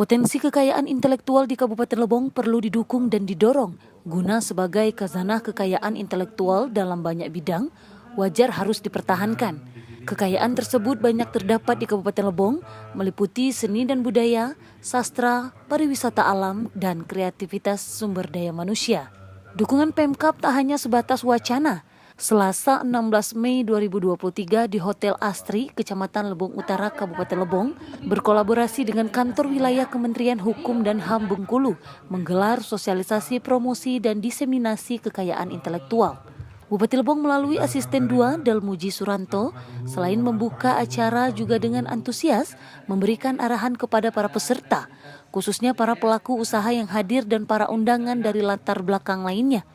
Potensi kekayaan intelektual di Kabupaten Lebong perlu didukung dan didorong guna sebagai khazanah kekayaan intelektual dalam banyak bidang, wajar harus dipertahankan. Kekayaan tersebut banyak terdapat di Kabupaten Lebong, meliputi seni dan budaya, sastra, pariwisata alam, dan kreativitas sumber daya manusia. Dukungan Pemkab tak hanya sebatas wacana. Selasa 16 Mei 2023 di Hotel Astri, Kecamatan Lebong Utara, Kabupaten Lebong, berkolaborasi dengan Kantor Wilayah Kementerian Hukum dan HAM Bengkulu, menggelar sosialisasi promosi dan diseminasi kekayaan intelektual. Bupati Lebong melalui Asisten 2 Dalmuji Suranto, selain membuka acara juga dengan antusias memberikan arahan kepada para peserta, khususnya para pelaku usaha yang hadir dan para undangan dari latar belakang lainnya.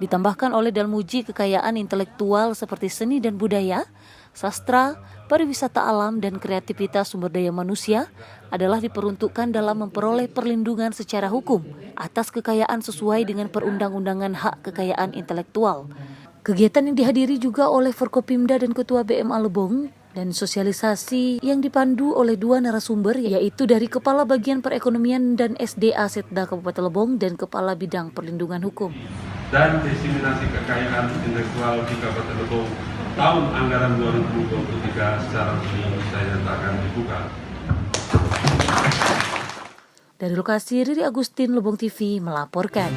Ditambahkan oleh Dalmuji kekayaan intelektual seperti seni dan budaya, sastra, pariwisata alam, dan kreativitas sumber daya manusia adalah diperuntukkan dalam memperoleh perlindungan secara hukum atas kekayaan sesuai dengan perundang-undangan hak kekayaan intelektual. Kegiatan yang dihadiri juga oleh Forkopimda dan Ketua BMA Lebong dan sosialisasi yang dipandu oleh dua narasumber, yaitu dari Kepala Bagian Perekonomian dan SDA Setda Kabupaten Lebong dan Kepala Bidang Perlindungan Hukum. Dan diseminasi kekayaan intelektual di Kabupaten Lebong tahun anggaran 2023 secara resmi saya nyatakan dibuka. Dari lokasi, Riri Agustin, Lebong TV melaporkan.